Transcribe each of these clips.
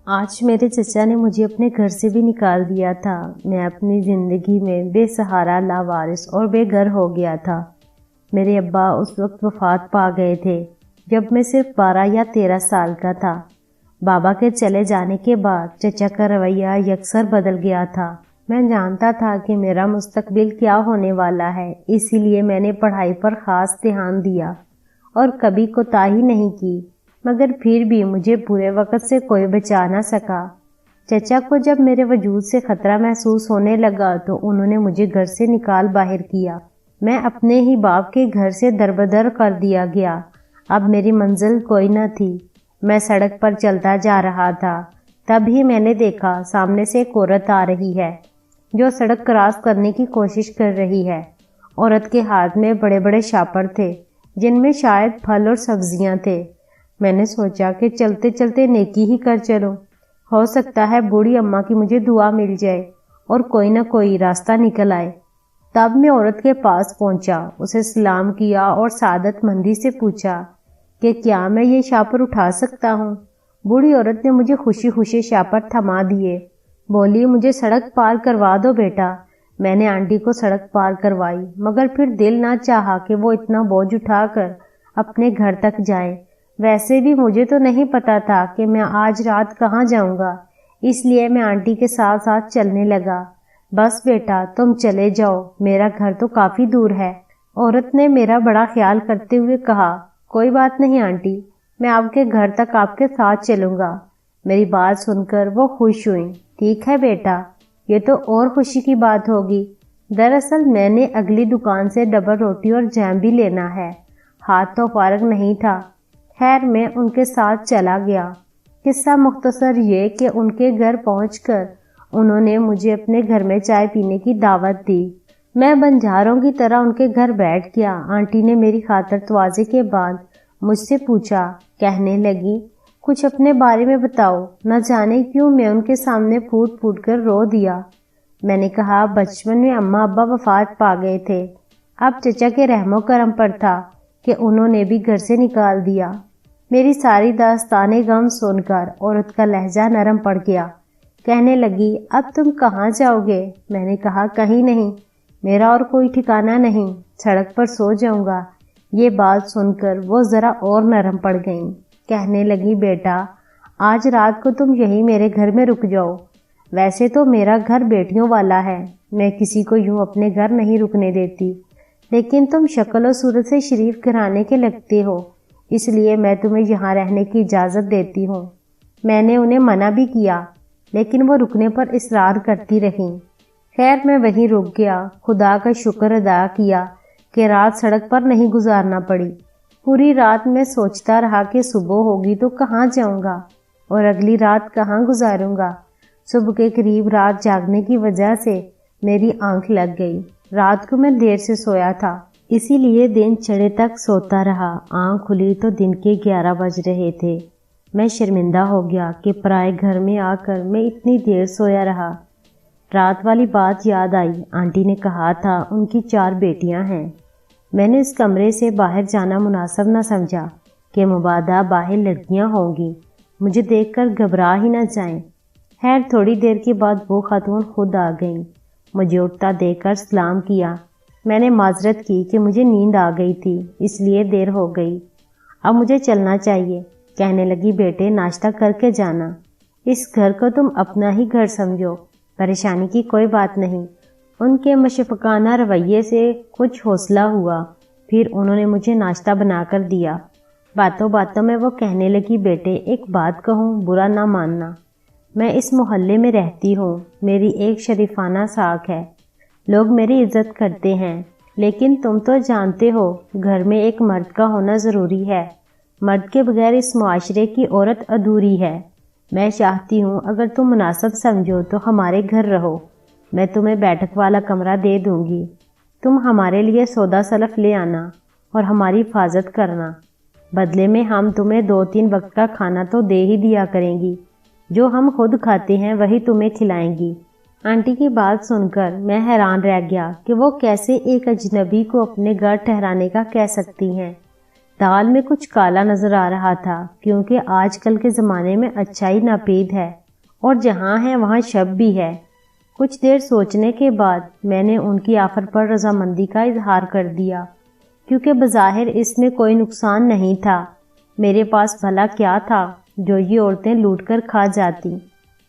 آج میرے چچا نے مجھے اپنے گھر سے بھی نکال دیا تھا۔ میں اپنی زندگی میں بے سہارا، لاوارث اور بے گھر ہو گیا تھا۔ میرے ابا اس وقت وفات پا گئے تھے جب میں صرف 12 یا 13 سال کا تھا۔ بابا کے چلے جانے کے بعد چچا کا رویہ یکسر بدل گیا تھا۔ میں جانتا تھا کہ میرا مستقبل کیا ہونے والا ہے، اسی لیے میں نے پڑھائی پر خاص دھیان دیا اور کبھی کوتاہی نہیں کی، مگر پھر بھی مجھے برے وقت سے کوئی بچا نہ سکا۔ چچا کو جب میرے وجود سے خطرہ محسوس ہونے لگا تو انہوں نے مجھے گھر سے نکال باہر کیا۔ میں اپنے ہی باپ کے گھر سے دربدر کر دیا گیا۔ اب میری منزل کوئی نہ تھی۔ میں سڑک پر چلتا جا رہا تھا، تب ہی میں نے دیکھا سامنے سے ایک عورت آ رہی ہے جو سڑک کراس کرنے کی کوشش کر رہی ہے۔ عورت کے ہاتھ میں بڑے بڑے شاپر تھے جن میں شاید پھل اور سبزیاں تھے۔ میں نے سوچا کہ چلتے چلتے نیکی ہی کر چلوں، ہو سکتا ہے بوڑھی اماں کی مجھے دعا مل جائے اور کوئی نہ کوئی راستہ نکل آئے۔ تب میں عورت کے پاس پہنچا، اسے سلام کیا اور سعادت مندی سے پوچھا کہ کیا میں یہ شاپر اٹھا سکتا ہوں؟ بوڑھی عورت نے مجھے خوشی خوشی شاپر تھما دیے، بولی مجھے سڑک پار کروا دو بیٹا۔ میں نے آنٹی کو سڑک پار کروائی، مگر پھر دل نہ چاہا کہ وہ اتنا بوجھ اٹھا کر اپنے گھر تک جائیں۔ ویسے بھی مجھے تو نہیں پتا تھا کہ میں آج رات کہاں جاؤں گا، اس لیے میں آنٹی کے ساتھ ساتھ چلنے لگا۔ بس بیٹا تم چلے جاؤ، میرا گھر تو کافی دور ہے۔ عورت نے میرا بڑا خیال کرتے ہوئے کہا، کوئی بات نہیں آنٹی، میں آپ کے گھر تک آپ کے ساتھ چلوں گا۔ میری بات سن کر وہ خوش ہوئیں۔ ٹھیک ہے بیٹا، یہ تو اور خوشی کی بات ہوگی۔ دراصل میں نے اگلی دکان سے ڈبل روٹی اور جیم بھی لینا ہے، ہاتھ تو فارغ نہیں تھا۔ خیر میں ان کے ساتھ چلا گیا۔ قصہ مختصر یہ کہ ان کے گھر پہنچ کر انہوں نے مجھے اپنے گھر میں چائے پینے کی دعوت دی۔ میں بنجاروں کی طرح ان کے گھر بیٹھ گیا۔ آنٹی نے میری خاطر تواضع کے بعد مجھ سے پوچھا، کہنے لگی کچھ اپنے بارے میں بتاؤ۔ نہ جانے کیوں میں ان کے سامنے پھوٹ پھوٹ کر رو دیا۔ میں نے کہا بچپن میں اماں ابا وفات پا گئے تھے، اب چچا کے رحم و کرم پر تھا کہ انہوں نے بھی گھر سے نکال دیا۔ میری ساری داستان غم سن کر عورت کا لہجہ نرم پڑ گیا۔ کہنے لگی اب تم کہاں جاؤ گے؟ میں نے کہا کہیں نہیں، میرا اور کوئی ٹھکانہ نہیں، سڑک پر سو جاؤں گا۔ یہ بات سن کر وہ ذرا اور نرم پڑ گئیں۔ کہنے لگی بیٹا آج رات کو تم یہی میرے گھر میں رک جاؤ۔ ویسے تو میرا گھر بیٹیوں والا ہے، میں کسی کو یوں اپنے گھر نہیں رکنے دیتی، لیکن تم شکل و صورت سے شریف گھرانے کے لگتے ہو، اس لیے میں تمہیں یہاں رہنے کی اجازت دیتی ہوں۔ میں نے انہیں منع بھی کیا، لیکن وہ رکنے پر اصرار کرتی رہیں۔ خیر میں وہیں رک گیا۔ خدا کا شکر ادا کیا کہ رات سڑک پر نہیں گزارنا پڑی۔ پوری رات میں سوچتا رہا کہ صبح ہوگی تو کہاں جاؤں گا اور اگلی رات کہاں گزاروں گا۔ صبح کے قریب رات جاگنے کی وجہ سے میری آنکھ لگ گئی۔ رات کو میں دیر سے سویا تھا، اسی لیے دن چڑھے تک سوتا رہا۔ آنکھ کھلی تو دن کے 11 بج رہے تھے۔ میں شرمندہ ہو گیا کہ پرائے گھر میں آ کر میں اتنی دیر سویا رہا۔ رات والی بات یاد آئی۔ آنٹی نے کہا تھا ان کی 4 بیٹیاں ہیں۔ میں نے اس کمرے سے باہر جانا مناسب نہ سمجھا کہ مبادا باہر لڑکیاں ہوں گی، مجھے دیکھ کر گھبرا ہی نہ جائیں۔ خیر تھوڑی دیر کے بعد وہ خاتون خود آ گئیں۔ مجھے اٹھتا دیکھ کر سلام کیا۔ میں نے معذرت کی کہ مجھے نیند آ گئی تھی، اس لیے دیر ہو گئی، اب مجھے چلنا چاہیے۔ کہنے لگی بیٹے ناشتہ کر کے جانا، اس گھر کو تم اپنا ہی گھر سمجھو، پریشانی کی کوئی بات نہیں۔ ان کے مشفقانہ رویے سے کچھ حوصلہ ہوا، پھر انہوں نے مجھے ناشتہ بنا کر دیا۔ باتوں باتوں میں وہ کہنے لگی بیٹے ایک بات کہوں، برا نہ ماننا، میں اس محلے میں رہتی ہوں، میری ایک شریفانہ ساکھ ہے، لوگ میری عزت کرتے ہیں، لیکن تم تو جانتے ہو گھر میں ایک مرد کا ہونا ضروری ہے، مرد کے بغیر اس معاشرے کی عورت ادھوری ہے۔ میں چاہتی ہوں اگر تم مناسب سمجھو تو ہمارے گھر رہو، میں تمہیں بیٹھک والا کمرہ دے دوں گی، تم ہمارے لیے سودا سلف لے آنا اور ہماری حفاظت کرنا، بدلے میں ہم تمہیں 2-3 وقت کا کھانا تو دے ہی دیا کریں گی، جو ہم خود کھاتے ہیں وہی تمہیں کھلائیں گی۔ آنٹی کی بات سن کر میں حیران رہ گیا کہ وہ کیسے ایک اجنبی کو اپنے گھر ٹھہرانے کا کہہ سکتی ہیں۔ دال میں کچھ کالا نظر آ رہا تھا، کیونکہ آج کل کے زمانے میں اچھائی ناپید ہے اور جہاں ہے وہاں شب بھی ہے۔ کچھ دیر سوچنے کے بعد میں نے ان کی آفر پر رضامندی کا اظہار کر دیا، کیونکہ بظاہر اس میں کوئی نقصان نہیں تھا۔ میرے پاس بھلا کیا تھا جو یہ عورتیں لوٹ کر کھا جاتی۔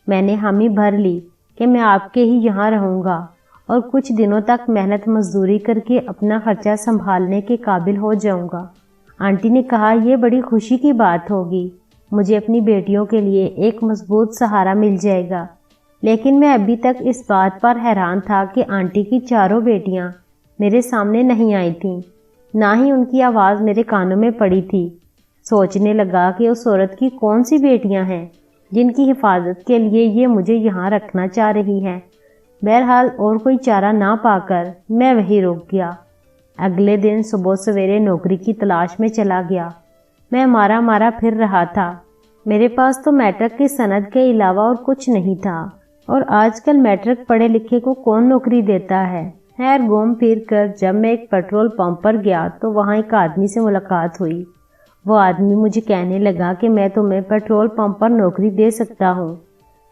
میں نے حامی بھر لی کہ میں آپ کے ہی یہاں رہوں گا اور کچھ دنوں تک محنت مزدوری کر کے اپنا خرچہ سنبھالنے کے قابل ہو جاؤں گا۔ آنٹی نے کہا، یہ بڑی خوشی کی بات ہوگی، مجھے اپنی بیٹیوں کے لیے ایک مضبوط سہارا مل جائے گا۔ لیکن میں ابھی تک اس بات پر حیران تھا کہ آنٹی کی چاروں بیٹیاں میرے سامنے نہیں آئی تھیں، نہ ہی ان کی آواز میرے کانوں میں پڑی تھی۔ سوچنے لگا کہ اس عورت کی کون سی بیٹیاں ہیں جن کی حفاظت کے لیے یہ مجھے یہاں رکھنا چاہ رہی ہیں۔ بہرحال اور کوئی چارہ نہ پا کر میں وہی رک گیا۔ اگلے دن صبح سویرے نوکری کی تلاش میں چلا گیا۔ میں مارا مارا پھر رہا تھا۔ میرے پاس تو میٹرک کی سند کے علاوہ اور کچھ نہیں تھا، اور آج کل میٹرک پڑھے لکھے کو کون نوکری دیتا ہے۔ خیر گھوم پھر کر جب میں ایک پیٹرول پمپ پر گیا تو وہاں ایک آدمی سے ملاقات ہوئی۔ وہ آدمی مجھے کہنے لگا کہ میں تمہیں پیٹرول پمپ پر نوکری دے سکتا ہوں،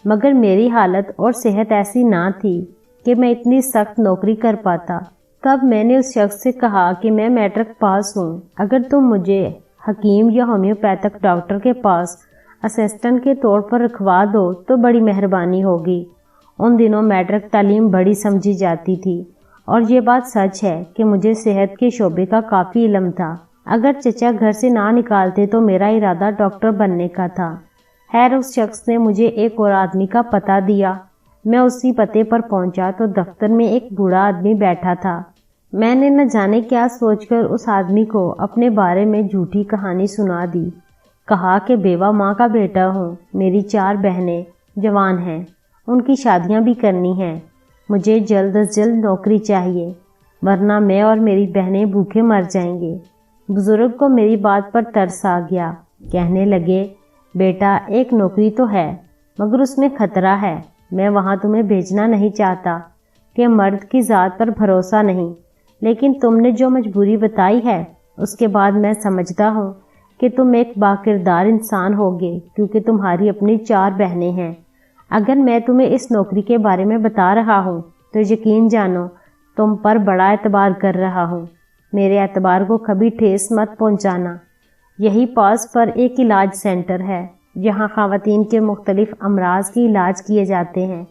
مگر میری حالت اور صحت ایسی نہ تھی کہ میں اتنی سخت نوکری کر پاتا۔ تب میں نے اس شخص سے کہا کہ میں میٹرک پاس ہوں، اگر تم مجھے حکیم یا ہومیوپیتھک ڈاکٹر کے پاس اسسٹنٹ کے طور پر رکھوا دو تو بڑی مہربانی ہوگی۔ ان دنوں میٹرک تعلیم بڑی سمجھی جاتی تھی، اور یہ بات سچ ہے کہ مجھے صحت کے شعبے کا کافی علم تھا۔ اگر چچا گھر سے نہ نکالتے تو میرا ارادہ ڈاکٹر بننے کا تھا۔ خیر اس شخص نے مجھے ایک اور آدمی کا پتہ دیا۔ میں اسی پتے پر پہنچا تو دفتر میں ایک بوڑھا آدمی بیٹھا تھا۔ میں نے نہ جانے کیا سوچ کر اس آدمی کو اپنے بارے میں جھوٹی کہانی سنا دی۔ کہا کہ بیوہ ماں کا بیٹا ہوں، میری 4 بہنیں جوان ہیں، ان کی شادیاں بھی کرنی ہیں، مجھے جلد از جلد نوکری چاہیے، ورنہ میں اور میری بہنیں بھوکے مر جائیں گے۔ بزرگ کو میری بات پر ترس آ گیا۔ کہنے لگے، بیٹا ایک نوکری تو ہے، مگر اس میں خطرہ ہے۔ میں وہاں تمہیں بھیجنا نہیں چاہتا کہ مرد کی ذات پر بھروسہ نہیں، لیکن تم نے جو مجبوری بتائی ہے اس کے بعد میں سمجھتا ہوں کہ تم ایک باکردار انسان ہوگے، کیونکہ تمہاری اپنی 4 بہنیں ہیں۔ اگر میں تمہیں اس نوکری کے بارے میں بتا رہا ہوں تو یقین جانو تم پر بڑا اعتبار کر رہا ہوں۔ میرے اعتبار کو کبھی ٹھیس مت پہنچانا۔ یہی پاس پر ایک علاج سینٹر ہے جہاں خواتین کے مختلف امراض کی علاج کیے جاتے ہیں۔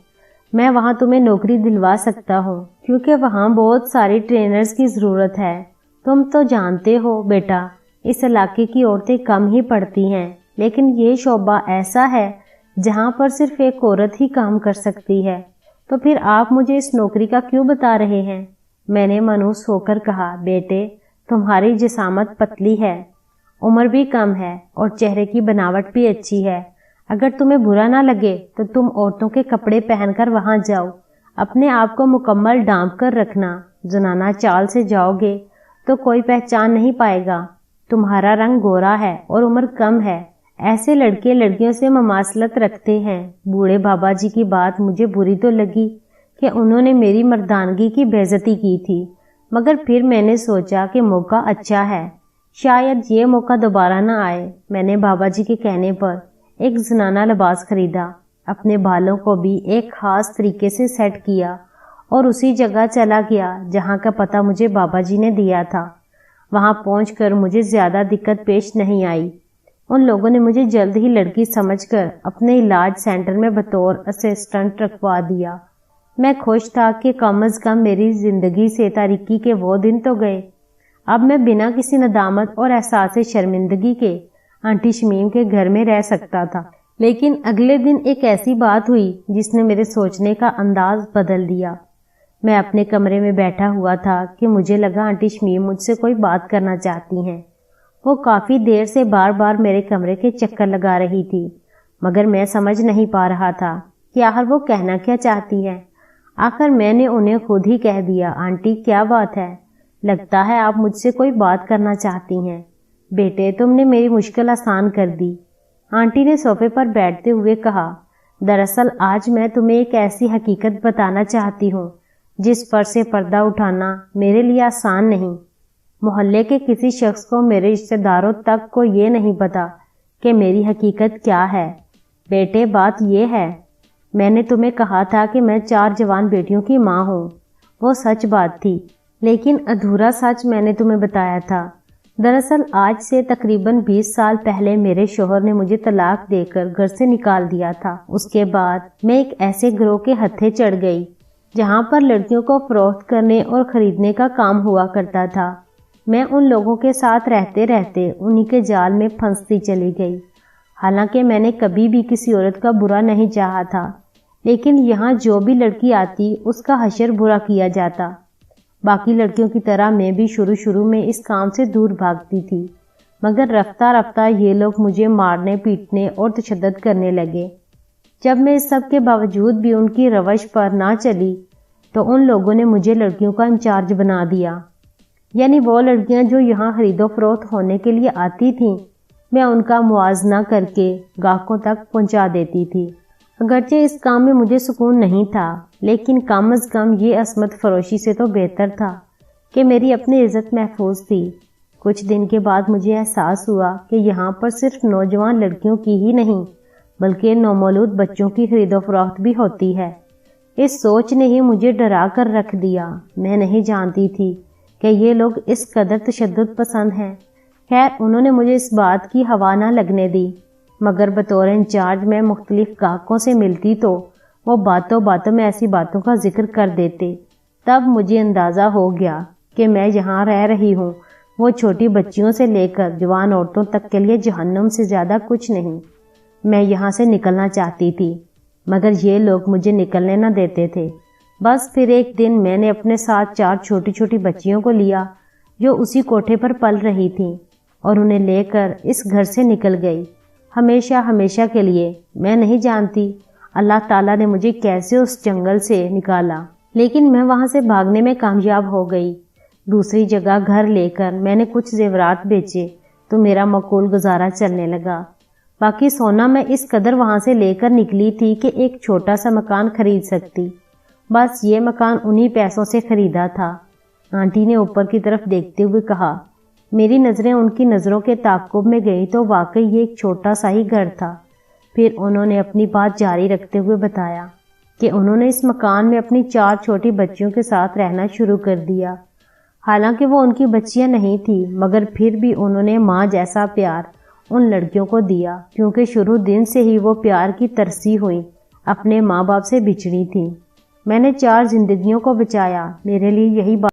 میں وہاں تمہیں نوکری دلوا سکتا ہوں، کیونکہ وہاں بہت ساری ٹرینرز کی ضرورت ہے۔ تم تو جانتے ہو بیٹا، اس علاقے کی عورتیں کم ہی پڑھتی ہیں، لیکن یہ شعبہ ایسا ہے جہاں پر صرف ایک عورت ہی کام کر سکتی ہے۔ تو پھر آپ مجھے اس نوکری کا کیوں بتا رہے ہیں؟ میں نے مانوس ہو کر کہا، بیٹے تمہاری جسامت پتلی ہے، عمر بھی کم ہے اور چہرے کی بناوٹ بھی اچھی ہے۔ اگر تمہیں برا نہ لگے تو تم عورتوں کے کپڑے پہن کر وہاں جاؤ، اپنے آپ کو مکمل ڈھانپ کر رکھنا۔ زنانہ چال سے جاؤ گے تو کوئی پہچان نہیں پائے گا۔ تمہارا رنگ گورا ہے اور عمر کم ہے، ایسے لڑکے لڑکیوں سے مماثلت رکھتے ہیں۔ بوڑھے بابا جی کی بات مجھے بری تو لگی کہ انہوں نے میری مردانگی کی بے عزتی کی تھی، مگر پھر میں نے سوچا کہ موقع اچھا ہے، شاید یہ موقع دوبارہ نہ آئے۔ میں نے بابا جی کے کہنے پر ایک زنانہ لباس خریدا، اپنے بالوں کو بھی ایک خاص طریقے سے سیٹ کیا اور اسی جگہ چلا گیا جہاں کا پتہ مجھے بابا جی نے دیا تھا۔ وہاں پہنچ کر مجھے زیادہ دقت پیش نہیں آئی۔ ان لوگوں نے مجھے جلد ہی لڑکی سمجھ کر اپنے علاج سینٹر میں بطور اسسٹنٹ رکھوا دیا۔ میں خوش تھا کہ کم از کم میری زندگی سے تاریکی کے وہ دن تو گئے۔ اب میں بنا کسی ندامت اور احساس شرمندگی کے آنٹی شمیم کے گھر میں رہ سکتا تھا۔ لیکن اگلے دن ایک ایسی بات ہوئی جس نے میرے سوچنے کا انداز بدل دیا۔ میں اپنے کمرے میں بیٹھا ہوا تھا کہ مجھے لگا آنٹی شمیم مجھ سے کوئی بات کرنا چاہتی ہیں۔ وہ کافی دیر سے بار بار میرے کمرے کے چکر لگا رہی تھی، مگر میں سمجھ نہیں پا رہا تھا کہ آخر وہ کہنا کیا چاہتی ہے۔ آخر میں نے انہیں خود ہی کہہ دیا، آنٹی کیا بات ہے؟ لگتا ہے آپ مجھ سے کوئی بات کرنا چاہتی ہیں۔ بیٹے تم نے میری مشکل آسان کر دی، آنٹی نے صوفے پر بیٹھتے ہوئے کہا۔ دراصل آج میں تمہیں ایک ایسی حقیقت بتانا چاہتی ہوں جس پر سے پردہ اٹھانا میرے لیے آسان نہیں۔ محلے کے کسی شخص کو، میرے رشتہ داروں تک کو یہ نہیں پتا کہ میری حقیقت کیا ہے۔ بیٹے، بات یہ ہے، میں نے تمہیں کہا تھا کہ میں 4 جوان بیٹیوں کی ماں ہوں۔ وہ سچ بات تھی، لیکن ادھورا سچ میں نے تمہیں بتایا تھا۔ دراصل آج سے تقریباً 20 سال پہلے میرے شوہر نے مجھے طلاق دے کر گھر سے نکال دیا تھا۔ اس کے بعد میں ایک ایسے گروہ کے ہتھے چڑھ گئی جہاں پر لڑکیوں کو فروخت کرنے اور خریدنے کا کام ہوا کرتا تھا۔ میں ان لوگوں کے ساتھ رہتے رہتے انہی کے جال میں پھنستی چلی گئی۔ حالانکہ میں نے کبھی بھی کسی عورت کا برا نہیں چاہا تھا، لیکن یہاں جو بھی لڑکی آتی اس کا حشر برا کیا جاتا۔ باقی لڑکیوں کی طرح میں بھی شروع میں اس کام سے دور بھاگتی تھی، مگر رفتہ رفتہ یہ لوگ مجھے مارنے پیٹنے اور تشدد کرنے لگے۔ جب میں اس سب کے باوجود بھی ان کی روش پر نہ چلی تو ان لوگوں نے مجھے لڑکیوں کا انچارج بنا دیا۔ یعنی وہ لڑکیاں جو یہاں خرید و فروخت ہونے کے لیے آتی تھیں، میں ان کا موازنہ کر کے گاہکوں تک پہنچا دیتی تھی۔ اگرچہ اس کام میں مجھے سکون نہیں تھا، لیکن کم از کم یہ عصمت فروشی سے تو بہتر تھا کہ میری اپنی عزت محفوظ تھی۔ کچھ دن کے بعد مجھے احساس ہوا کہ یہاں پر صرف نوجوان لڑکیوں کی ہی نہیں بلکہ نومولود بچوں کی خرید و فروخت بھی ہوتی ہے۔ اس سوچ نے ہی مجھے ڈرا کر رکھ دیا۔ میں نہیں جانتی تھی کہ یہ لوگ اس قدر تشدد پسند ہیں۔ خیر، انہوں نے مجھے اس بات کی ہوا نہ لگنے دی، مگر بطور انچارج میں مختلف گاہکوں سے ملتی تو وہ باتوں باتوں میں ایسی باتوں کا ذکر کر دیتے۔ تب مجھے اندازہ ہو گیا کہ میں جہاں رہ رہی ہوں وہ چھوٹی بچیوں سے لے کر جوان عورتوں تک کے لیے جہنم سے زیادہ کچھ نہیں۔ میں یہاں سے نکلنا چاہتی تھی، مگر یہ لوگ مجھے نکلنے نہ دیتے تھے۔ بس پھر ایک دن میں نے اپنے ساتھ 4 چھوٹی چھوٹی بچیوں کو لیا جو اسی کوٹھے پر پل رہی تھیں، اور انہیں لے کر اس گھر سے نکل گئی، ہمیشہ کے لیے۔ میں نہیں جانتی اللہ تعالیٰ نے مجھے کیسے اس جنگل سے نکالا، لیکن میں وہاں سے بھاگنے میں کامیاب ہو گئی۔ دوسری جگہ گھر لے کر میں نے کچھ زیورات بیچے تو میرا معقول گزارا چلنے لگا۔ باقی سونا میں اس قدر وہاں سے لے کر نکلی تھی کہ ایک چھوٹا سا مکان خرید سکتی۔ بس یہ مکان انہی پیسوں سے خریدا تھا۔ آنٹی نے اوپر کی طرف دیکھتے ہوئے کہا۔ میری نظریں ان کی نظروں کے تعاقب میں گئی تو واقعی یہ ایک چھوٹا سا ہی گھر تھا۔ پھر انہوں نے اپنی بات جاری رکھتے ہوئے بتایا کہ انہوں نے اس مکان میں اپنی 4 چھوٹی بچیوں کے ساتھ رہنا شروع کر دیا۔ حالانکہ وہ ان کی بچیاں نہیں تھی، مگر پھر بھی انہوں نے ماں جیسا پیار ان لڑکیوں کو دیا، کیونکہ شروع دن سے ہی وہ پیار کی ترسی ہوئی اپنے ماں باپ سے بچھڑی تھی۔ میں نے 4 زندگیوں کو بچایا۔ میرے لیے یہی بات